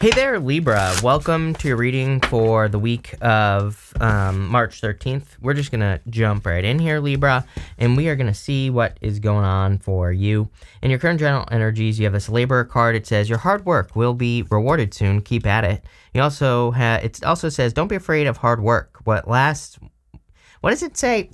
Hey there, Libra. Welcome to your reading for the week of March 13th. We're just going to jump right in here, Libra, and we are going to see what is going on for you. In your current general energies, you have this Laborer card. It says, your hard work will be rewarded soon. Keep at it. You also it also says, don't be afraid of hard work. What does it say?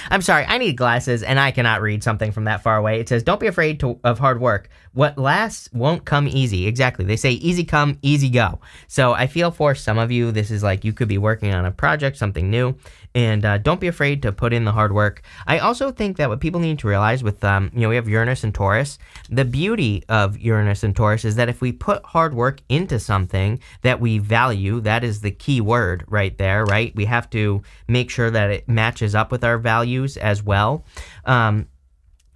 I'm sorry, I need glasses, and I cannot read something from that far away. It says, don't be afraid of hard work. What lasts won't come easy. Exactly. They say easy come, easy go. So I feel for some of you, this is like you could be working on a project, something new, and don't be afraid to put in the hard work. I also think that what people need to realize with, we have Uranus and Taurus. The beauty of Uranus and Taurus is that if we put hard work into something that we value, that is the key word right there, right? We have to make sure that it matches up with our values as well.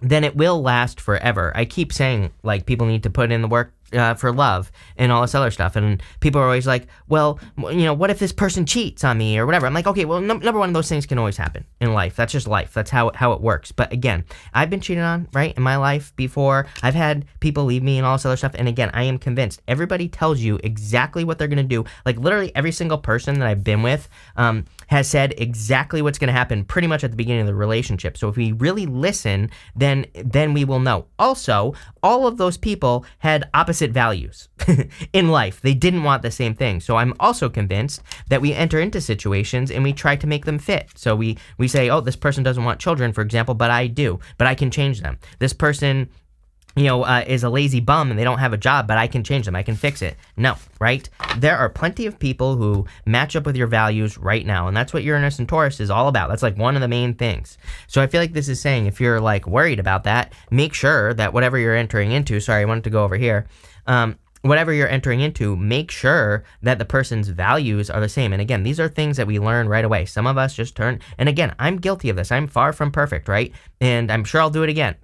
Then it will last forever. I keep saying, like, people need to put in the work for love and all this other stuff. And people are always like, well, what if this person cheats on me or whatever? I'm like, okay, well, number one, those things can always happen in life. That's just life. That's how it works. But again, I've been cheated on, right, in my life before. I've had people leave me and all this other stuff. And again, I am convinced everybody tells you exactly what they're going to do. Like, literally every single person that I've been with has said exactly what's going to happen pretty much at the beginning of the relationship. So if we really listen, then we will know. Also, all of those people had opposite values in life. They didn't want the same thing. So I'm also convinced that we enter into situations and we try to make them fit. So we say, oh, this person doesn't want children, for example, but I do. But I can change them. This person is a lazy bum and they don't have a job, but I can change them. I can fix it. No, right? There are plenty of people who match up with your values right now. And that's what Uranus and Taurus is all about. That's like one of the main things. So I feel like this is saying if you're like worried about that, make sure that whatever you're entering into, sorry, I wanted to go over here. Whatever you're entering into, make sure that the person's values are the same. And again, these are things that we learn right away. Some of us just turn, and again, I'm guilty of this. I'm far from perfect, right? And I'm sure I'll do it again.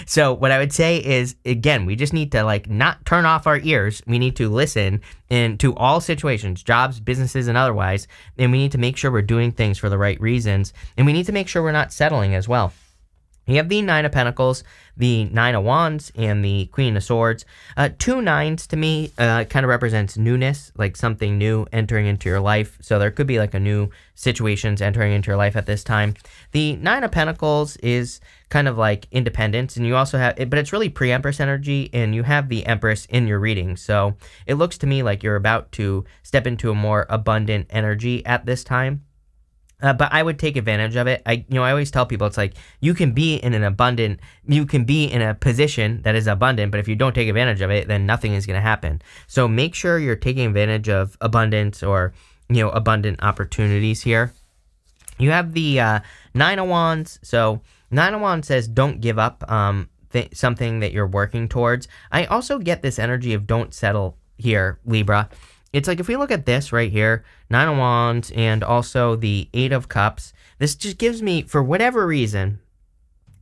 So what I would say is, again, we just need to like not turn off our ears. We need to listen to all situations, jobs, businesses, and otherwise. And we need to make sure we're doing things for the right reasons. And we need to make sure we're not settling as well. You have the Nine of Pentacles, the Nine of Wands, and the Queen of Swords. 2 nines to me kind of represents newness, like something new entering into your life. So there could be like a new situations entering into your life at this time. The Nine of Pentacles is kind of like independence, and you also have, but it's really pre-Empress energy, and you have the Empress in your reading. So it looks to me like you're about to step into a more abundant energy at this time. But I would take advantage of it. I always tell people, it's like you can be in a position that is abundant, but if you don't take advantage of it, then nothing is going to happen. So make sure you're taking advantage of abundance or, abundant opportunities here. You have the Nine of Wands. So Nine of Wands says don't give up something that you're working towards. I also get this energy of don't settle here, Libra. It's like if we look at this right here, Nine of Wands and also the Eight of Cups, this just gives me, for whatever reason,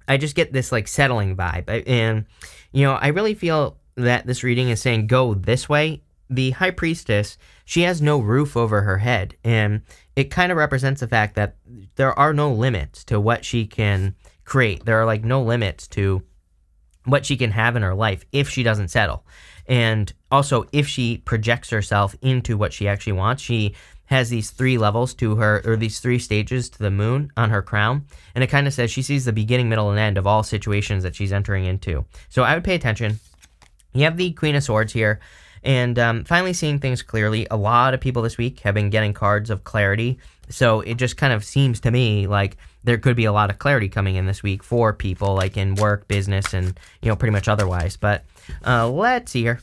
I just get this like settling vibe. And, I really feel that this reading is saying go this way. The High Priestess, she has no roof over her head. And it kind of represents the fact that there are no limits to what she can create. There are like no limits to what she can have in her life if she doesn't settle. And also, if she projects herself into what she actually wants, she has these 3 levels to her, or these 3 stages to the moon on her crown. And it kind of says she sees the beginning, middle, and end of all situations that she's entering into. So I would pay attention. You have the Queen of Swords here. And finally seeing things clearly. A lot of people this week have been getting cards of clarity. So it just kind of seems to me like there could be a lot of clarity coming in this week for people, like in work, business, and, pretty much otherwise. But let's see here.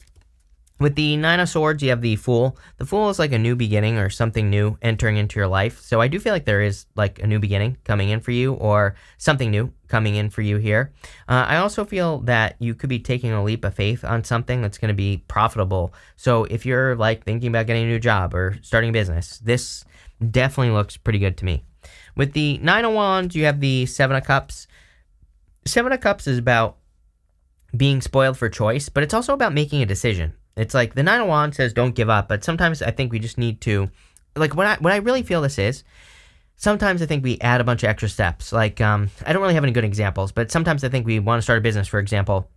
With the Nine of Swords, you have the Fool. The Fool is like a new beginning or something new entering into your life. So I do feel like there is like a new beginning coming in for you, or something new coming in for you here. I also feel that you could be taking a leap of faith on something that's going to be profitable. So if you're like thinking about getting a new job or starting a business, this definitely looks pretty good to me. With the Nine of Wands, you have the Seven of Cups. Seven of Cups is about being spoiled for choice, but it's also about making a decision. It's like the Nine of Wands says don't give up, but sometimes I think we just need to, like what I really feel this is, sometimes I think we add a bunch of extra steps. Like, I don't really have any good examples, but sometimes I think we want to start a business, for example,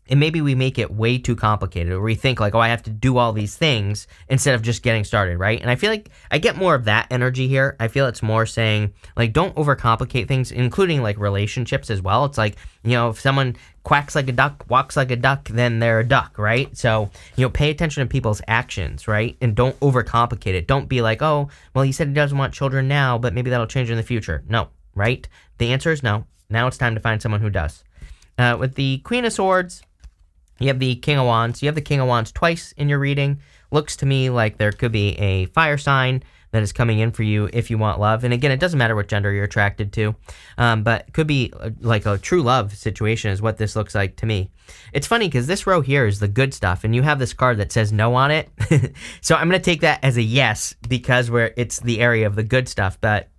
And maybe we make it way too complicated, or we think like, oh, I have to do all these things instead of just getting started, right? And I feel like I get more of that energy here. I feel it's more saying, like, don't overcomplicate things, including like relationships as well. It's like, if someone quacks like a duck, walks like a duck, then they're a duck, right? So, pay attention to people's actions, right? And don't overcomplicate it. Don't be like, oh, well, he said he doesn't want children now, but maybe that'll change in the future. No, right? The answer is no. Now it's time to find someone who does. With the Queen of Swords, you have the King of Wands. You have the King of Wands twice in your reading. Looks to me like there could be a fire sign that is coming in for you if you want love. And again, it doesn't matter what gender you're attracted to, but it could be like a true love situation is what this looks like to me. It's funny because this row here is the good stuff, and you have this card that says no on it. So I'm going to take that as a yes because it's the area of the good stuff, but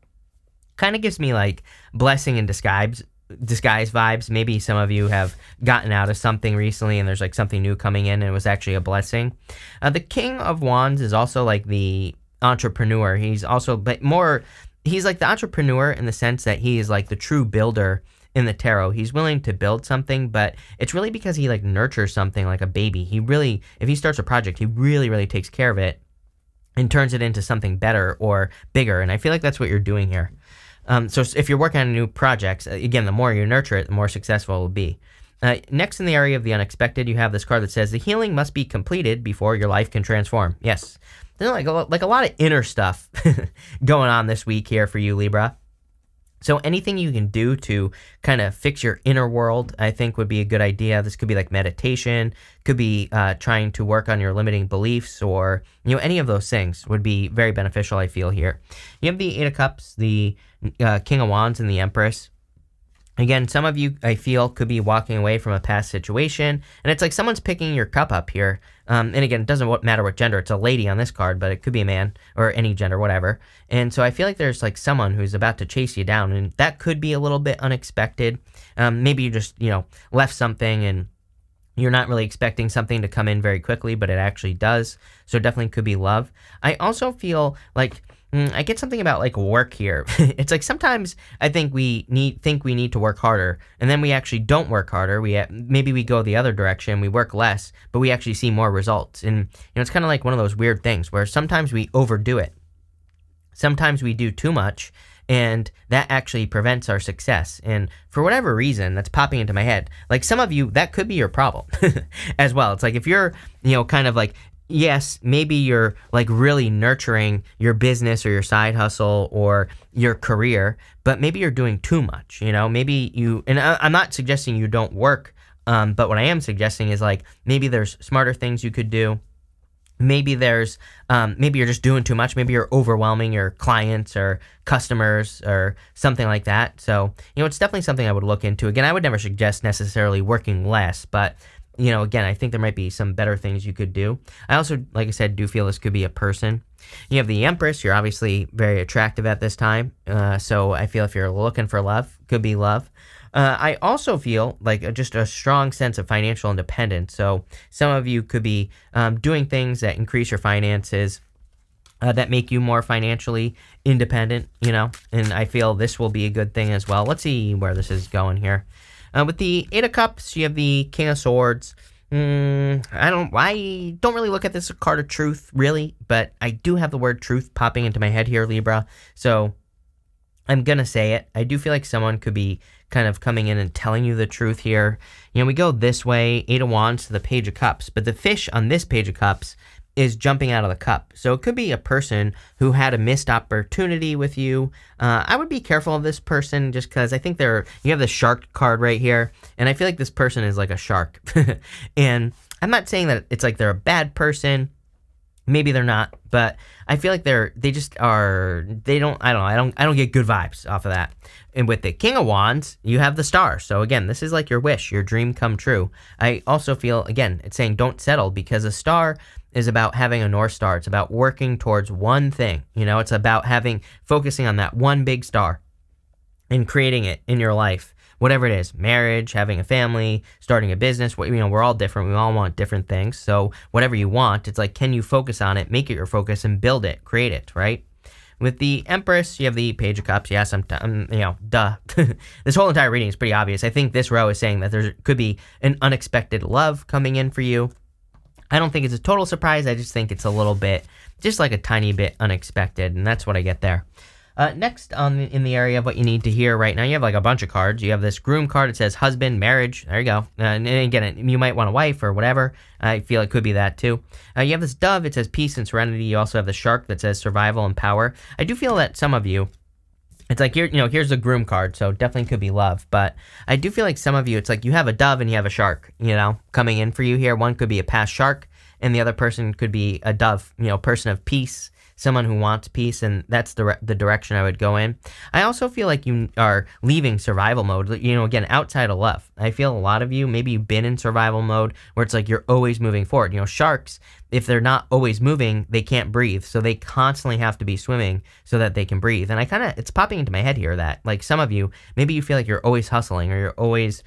kind of gives me like blessing in disguise vibes. Maybe some of you have gotten out of something recently and there's like something new coming in and it was actually a blessing. The King of Wands is also like the entrepreneur. He's also, but more, he's like the entrepreneur in the sense that he is like the true builder in the tarot. He's willing to build something, but it's really because he like nurtures something like a baby. He really, if he starts a project, he really, really takes care of it and turns it into something better or bigger. And I feel like that's what you're doing here. So if you're working on new projects, again, the more you nurture it, the more successful it will be. Next in the area of the unexpected, you have this card that says, the healing must be completed before your life can transform. Yes. There's like a lot of inner stuff going on this week here for you, Libra. So anything you can do to kind of fix your inner world, I think would be a good idea. This could be like meditation, could be trying to work on your limiting beliefs, or, any of those things would be very beneficial, I feel here. You have the Eight of Cups, the King of Wands, and the Empress. Again, some of you, I feel, could be walking away from a past situation, and it's like someone's picking your cup up here. And again, it doesn't matter what gender. It's a lady on this card, but it could be a man or any gender, whatever. And so I feel like there's like someone who's about to chase you down, and that could be a little bit unexpected. Maybe you just, left something and you're not really expecting something to come in very quickly, but it actually does. So it definitely could be love. I also feel like I get something about like work here. It's like sometimes I think we need to work harder, and then we actually don't work harder. Maybe we go the other direction, we work less, but we actually see more results. And it's kind of like one of those weird things where sometimes we overdo it. Sometimes we do too much, and that actually prevents our success. And for whatever reason, that's popping into my head. Like some of you, that could be your problem as well. It's like if you're, kind of like, yes, maybe you're like really nurturing your business or your side hustle or your career, but maybe you're doing too much, maybe and I'm not suggesting you don't work, but what I am suggesting is like, maybe there's smarter things you could do. Maybe there's, maybe you're just doing too much. Maybe you're overwhelming your clients or customers or something like that. So, it's definitely something I would look into. Again, I would never suggest necessarily working less, but again, I think there might be some better things you could do. I also, like I said, do feel this could be a person. You have the Empress. You're obviously very attractive at this time. So I feel if you're looking for love, could be love. I also feel like just a strong sense of financial independence. So some of you could be doing things that increase your finances, that make you more financially independent, and I feel this will be a good thing as well. Let's see where this is going here. With the Eight of Cups, you have the King of Swords. I don't really look at this as a card of truth, really, but I do have the word truth popping into my head here, Libra. So I'm going to say it. I do feel like someone could be kind of coming in and telling you the truth here. We go this way, Eight of Wands to the Page of Cups, but the fish on this Page of Cups is jumping out of the cup. So it could be a person who had a missed opportunity with you. I would be careful of this person just because I think you have the shark card right here, and I feel like this person is like a shark. And I'm not saying that it's like they're a bad person. Maybe they're not, but I feel like I don't get good vibes off of that. And with the King of Wands, you have the Star. So again, this is like your wish, your dream come true. I also feel, again, it's saying don't settle, because a star is about having a North Star. It's about working towards one thing. It's about focusing on that one big star and creating it in your life. Whatever it is, marriage, having a family, starting a business, we're all different. We all want different things. So whatever you want, it's like, can you focus on it, make it your focus, and build it, create it, right? With the Empress, you have the Page of Cups. Yes, duh. This whole entire reading is pretty obvious. I think this row is saying that there could be an unexpected love coming in for you. I don't think it's a total surprise. I just think it's a little bit, just like a tiny bit unexpected, and that's what I get there. Next, in the area of what you need to hear right now, you have like a bunch of cards. You have this Groom card. It says husband, marriage. There you go. And again, you might want a wife or whatever. I feel it could be that too. You have this Dove. It says peace and serenity. You also have the Shark that says survival and power. I do feel that some of you, it's like, here's the Groom card, so definitely could be love. But I do feel like some of you, it's like you have a Dove and you have a Shark, coming in for you here. One could be a past Shark, and the other person could be a Dove, person of peace, someone who wants peace, and that's the direction I would go in. I also feel like you are leaving survival mode, again, outside of love. I feel a lot of you, maybe you've been in survival mode where it's like you're always moving forward. Sharks, if they're not always moving, they can't breathe, so they constantly have to be swimming so that they can breathe. And it's popping into my head here that, like, some of you, maybe you feel like you're always hustling, or you're always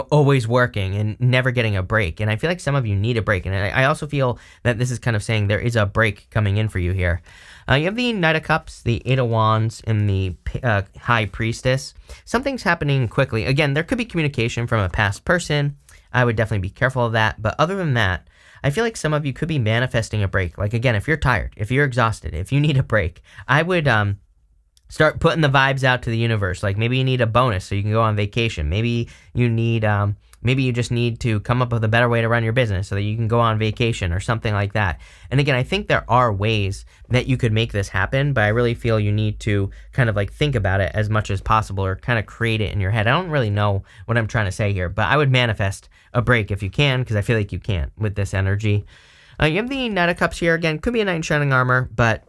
always working and never getting a break. And I feel like some of you need a break. And I also feel that this is kind of saying there is a break coming in for you here. You have the Knight of Cups, the Eight of Wands, and the High Priestess. Something's happening quickly. Again, there could be communication from a past person. I would definitely be careful of that. But other than that, I feel like some of you could be manifesting a break. Like, again, if you're tired, if you're exhausted, if you need a break, I would start putting the vibes out to the universe. Like, maybe you need a bonus so you can go on vacation. Maybe you need, maybe you just need to come up with a better way to run your business so that you can go on vacation or something like that. And again, I think there are ways that you could make this happen, but I really feel you need to kind of like think about it as much as possible, or kind of create it in your head. I don't really know what I'm trying to say here, but I would manifest a break if you can, because I feel like you can't with this energy. You have the Knight of Cups here. Again, could be a Knight in Shining Armor, but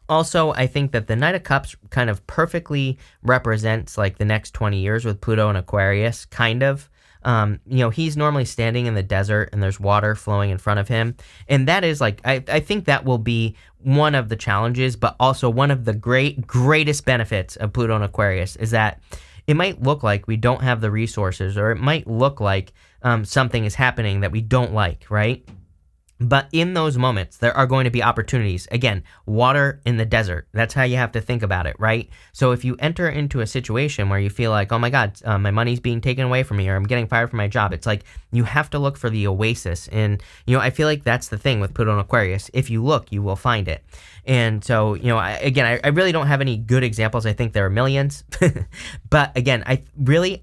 also, I think that the Knight of Cups kind of perfectly represents like the next 20 years with Pluto and Aquarius, kind of. He's normally standing in the desert and there's water flowing in front of him. And that is like, I think that will be one of the challenges, but also one of the greatest benefits of Pluto and Aquarius is that it might look like we don't have the resources, or it might look like something is happening that we don't like, right? But in those moments, there are going to be opportunities. Again, water in the desert. That's how you have to think about it, right? So if you enter into a situation where you feel like, oh my God, my money's being taken away from me, or I'm getting fired from my job, it's like you have to look for the oasis. And, I feel like that's the thing with Pluto and Aquarius. If you look, you will find it. And so, I really don't have any good examples. I think there are millions. But again, I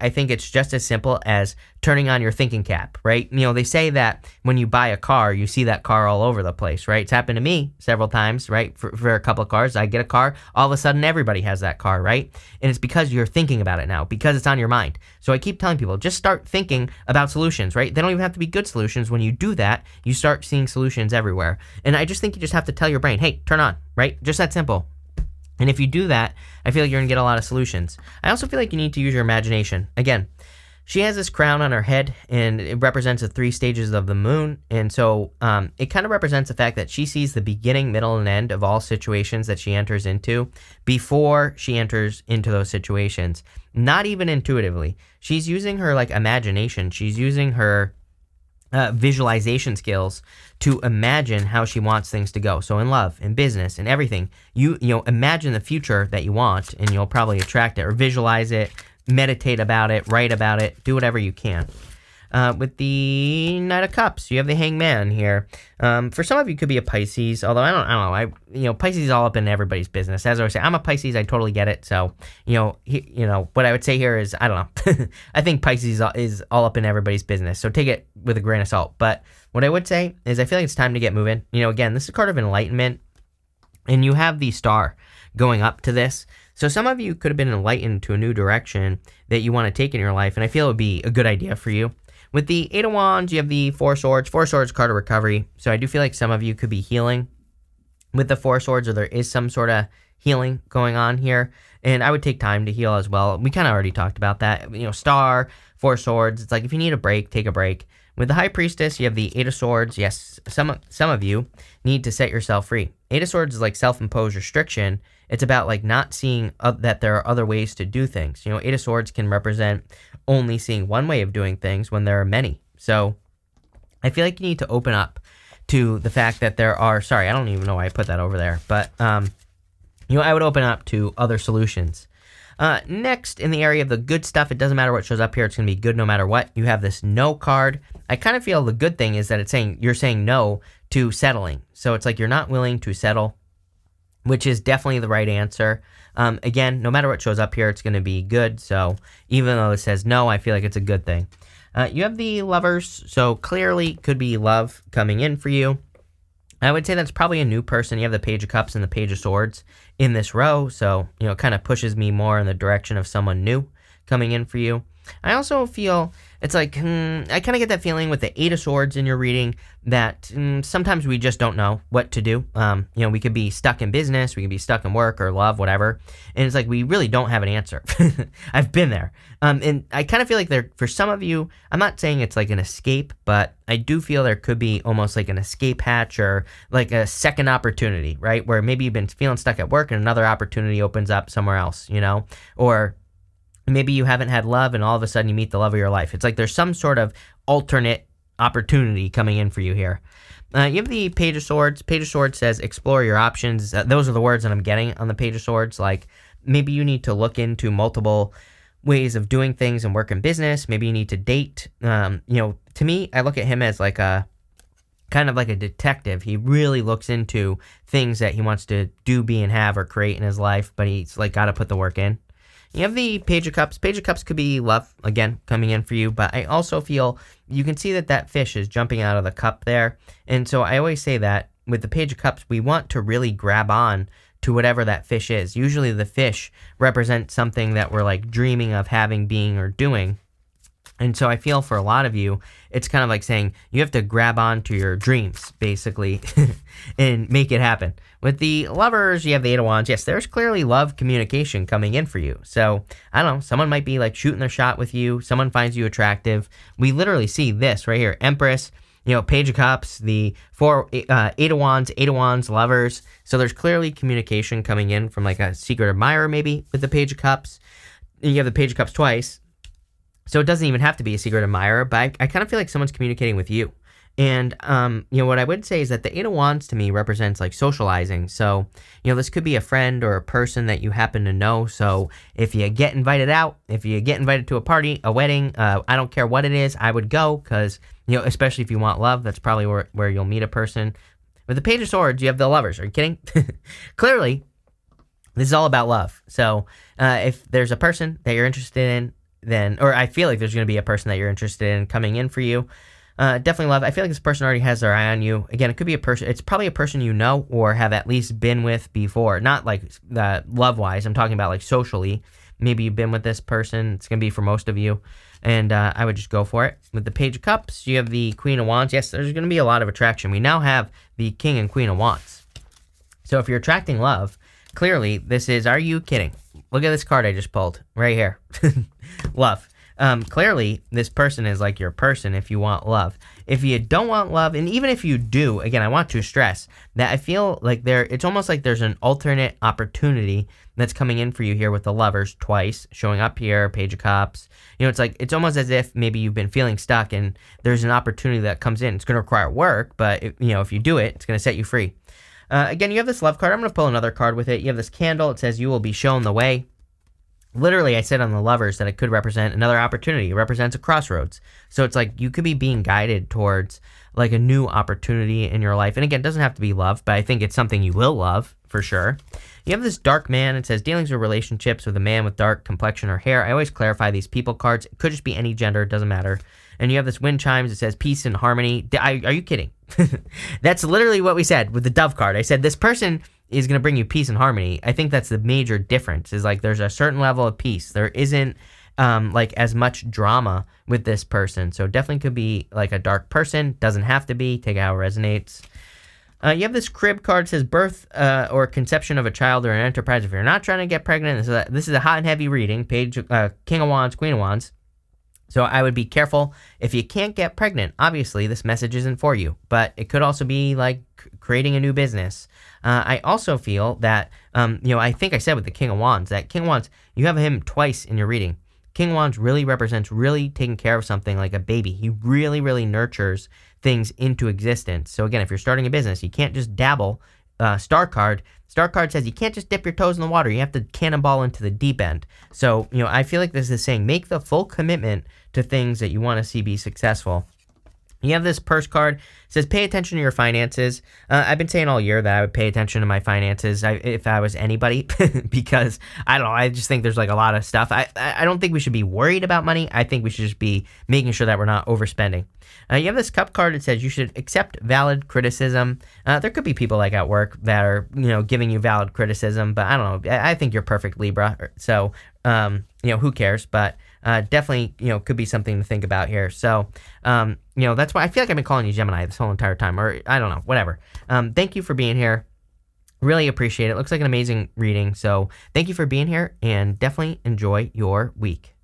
think it's just as simple as turning on your thinking cap, right? They say that when you buy a car, you see that car all over the place, right? It's happened to me several times, right? For a couple of cars, I get a car, all of a sudden everybody has that car, right? And it's because you're thinking about it now, because it's on your mind. So I keep telling people, just start thinking about solutions, right? They don't even have to be good solutions. When you do that, you start seeing solutions everywhere. And I just think you just have to tell your brain, hey, turn on, right? Just that simple. And if you do that, I feel like you're gonna get a lot of solutions. I also feel like you need to use your imagination. Again, she has this crown on her head, and it represents the 3 stages of the moon. And so it kind of represents the fact that she sees the beginning, middle, and end of all situations that she enters into before she enters into those situations. Not even intuitively. She's using her like imagination. She's using her visualization skills to imagine how she wants things to go. So in love, in business, in everything, you imagine the future that you want, and you'll probably attract it, or visualize it, meditate about it, write about it, do whatever you can. With the Knight of Cups, you have the Hangman here. For some of you, it could be a Pisces, although I don't know. Pisces is all up in everybody's business. As I always say, I'm a Pisces. I totally get it. So, what I would say here is, I don't know. I think Pisces is all up in everybody's business. So take it with a grain of salt. But what I would say is, I feel like it's time to get moving. Again, this is a card of enlightenment, and you have the star going up to this. So some of you could have been enlightened to a new direction that you want to take in your life, and I feel it would be a good idea for you. With the Eight of Wands, you have the Four Swords. Four Swords, card of recovery. So I do feel like some of you could be healing with the Four Swords, or there is some sort of healing going on here. And I would take time to heal as well. We kind of already talked about that. Star, Four Swords. It's like if you need a break, take a break. With the High Priestess, you have the Eight of Swords. Yes, some of you need to set yourself free. Eight of Swords is like self-imposed restriction. It's about like not seeing that there are other ways to do things. Eight of Swords can represent only seeing one way of doing things when there are many. So I feel like you need to open up to the fact that there are, sorry, I don't even know why I put that over there, but, I would open up to other solutions. Next, in the area of the good stuff, it doesn't matter what shows up here. It's going to be good no matter what. You have this no card. I kind of feel the good thing is that you're saying no to settling. So it's like you're not willing to settle, which is definitely the right answer. Again, no matter what shows up here, it's going to be good. So even though it says no, I feel like it's a good thing. You have the Lovers. So clearly could be love coming in for you. I would say that's probably a new person. You have the Page of Cups and the Page of Swords in this row. So, it kind of pushes me more in the direction of someone new coming in for you. I also feel it's like, I kind of get that feeling with the Eight of Swords in your reading that sometimes we just don't know what to do. We could be stuck in business, we could be stuck in work or love, whatever. And it's like, we really don't have an answer. I've been there. And I kind of feel like for some of you, I'm not saying it's like an escape, but I do feel there could be almost like an escape hatch or like a second opportunity, right? Where maybe you've been feeling stuck at work and another opportunity opens up somewhere else, or maybe you haven't had love and all of a sudden you meet the love of your life. It's like there's some sort of alternate opportunity coming in for you here. You have the Page of Swords. Page of Swords says explore your options. Those are the words that I'm getting on the Page of Swords. Like maybe you need to look into multiple ways of doing things and work in business. Maybe you need to date. To me, I look at him as like a kind of like a detective. He really looks into things that he wants to do, be, and have or create in his life, but he's like got to put the work in. You have the Page of Cups. Page of Cups could be love, again, coming in for you, but I also feel you can see that fish is jumping out of the cup there, and so I always say that with the Page of Cups, we want to really grab on to whatever that fish is. Usually the fish represents something that we're like dreaming of having, being, or doing. And so I feel for a lot of you, it's kind of like saying you have to grab on to your dreams, basically, and make it happen. With the Lovers, you have the Eight of Wands. Yes, there's clearly love communication coming in for you. So, I don't know, someone might be like shooting their shot with you. Someone finds you attractive. We literally see this right here. Empress, Page of Cups, the Eight of Wands, Lovers. So there's clearly communication coming in from like a secret admirer maybe with the Page of Cups. And you have the Page of Cups twice. So it doesn't even have to be a secret admirer, but I kind of feel like someone's communicating with you. And, what I would say is that the Eight of Wands to me represents like socializing. So, this could be a friend or a person that you happen to know. So if you get invited out, if you get invited to a party, a wedding, I don't care what it is, I would go because, especially if you want love, that's probably where you'll meet a person. With the Page of Swords, you have the Lovers. Are you kidding? Clearly, this is all about love. So if there's a person that you're interested in, or I feel like there's going to be a person that you're interested in coming in for you. Definitely love. I feel like this person already has their eye on you. Again, it could be a person. It's probably a person you know or have at least been with before. Not like love-wise. I'm talking about like socially. Maybe you've been with this person. It's going to be for most of you. And I would just go for it. With the Page of Cups, you have the Queen of Wands. Yes, there's going to be a lot of attraction. We now have the King and Queen of Wands. So if you're attracting love, clearly this is, are you kidding? Look at this card I just pulled right here. Love. Clearly, this person is like your person if you want love. If you don't want love, and even if you do, again, I want to stress that I feel like it's almost like there's an alternate opportunity that's coming in for you here with the Lovers twice, showing up here, Page of Cups. It's almost as if maybe you've been feeling stuck and there's an opportunity that comes in. It's going to require work, but if you do it, it's going to set you free. Again, you have this love card. I'm going to pull another card with it. You have this candle. It says you will be shown the way. Literally, I said on the Lovers that it could represent another opportunity. It represents a crossroads. So it's like you could be being guided towards like a new opportunity in your life. And again, it doesn't have to be love, but I think it's something you will love for sure. You have this Dark Man. It says dealings or relationships with a man with dark complexion or hair. I always clarify these people cards. It could just be any gender. It doesn't matter. And you have this Wind Chimes. It says peace and harmony. Are you kidding? That's literally what we said with the Dove card. I said this person is going to bring you peace and harmony. I think that's the major difference is like there's a certain level of peace. There isn't like as much drama with this person. So definitely could be like a dark person. Doesn't have to be. Take it how it resonates. You have this Crib card. It says birth or conception of a child or an enterprise. If you're not trying to get pregnant, this is a hot and heavy reading. King of Wands, Queen of Wands. So I would be careful. If you can't get pregnant, obviously this message isn't for you. But it could also be like creating a new business. I also feel that, I think I said with the King of Wands, that King of Wands, you have him twice in your reading. King of Wands really represents really taking care of something like a baby. He really, really nurtures things into existence. So again, if you're starting a business, you can't just dabble. Star card says you can't just dip your toes in the water. You have to cannonball into the deep end. So, I feel like this is saying make the full commitment to things that you want to see be successful. You have this purse card. It says pay attention to your finances. I've been saying all year that I would pay attention to my finances if I was anybody because, I don't know, I just think there's like a lot of stuff. I don't think we should be worried about money. I think we should just be making sure that we're not overspending. You have this cup card that says you should accept valid criticism. There could be people like at work that are, giving you valid criticism, but I don't know. I think you're perfect, Libra. So, who cares? But definitely, could be something to think about here. So, that's why I feel like I've been calling you Gemini this whole entire time, or I don't know, whatever. Thank you for being here. Really appreciate it. Looks like an amazing reading. So thank you for being here and definitely enjoy your week.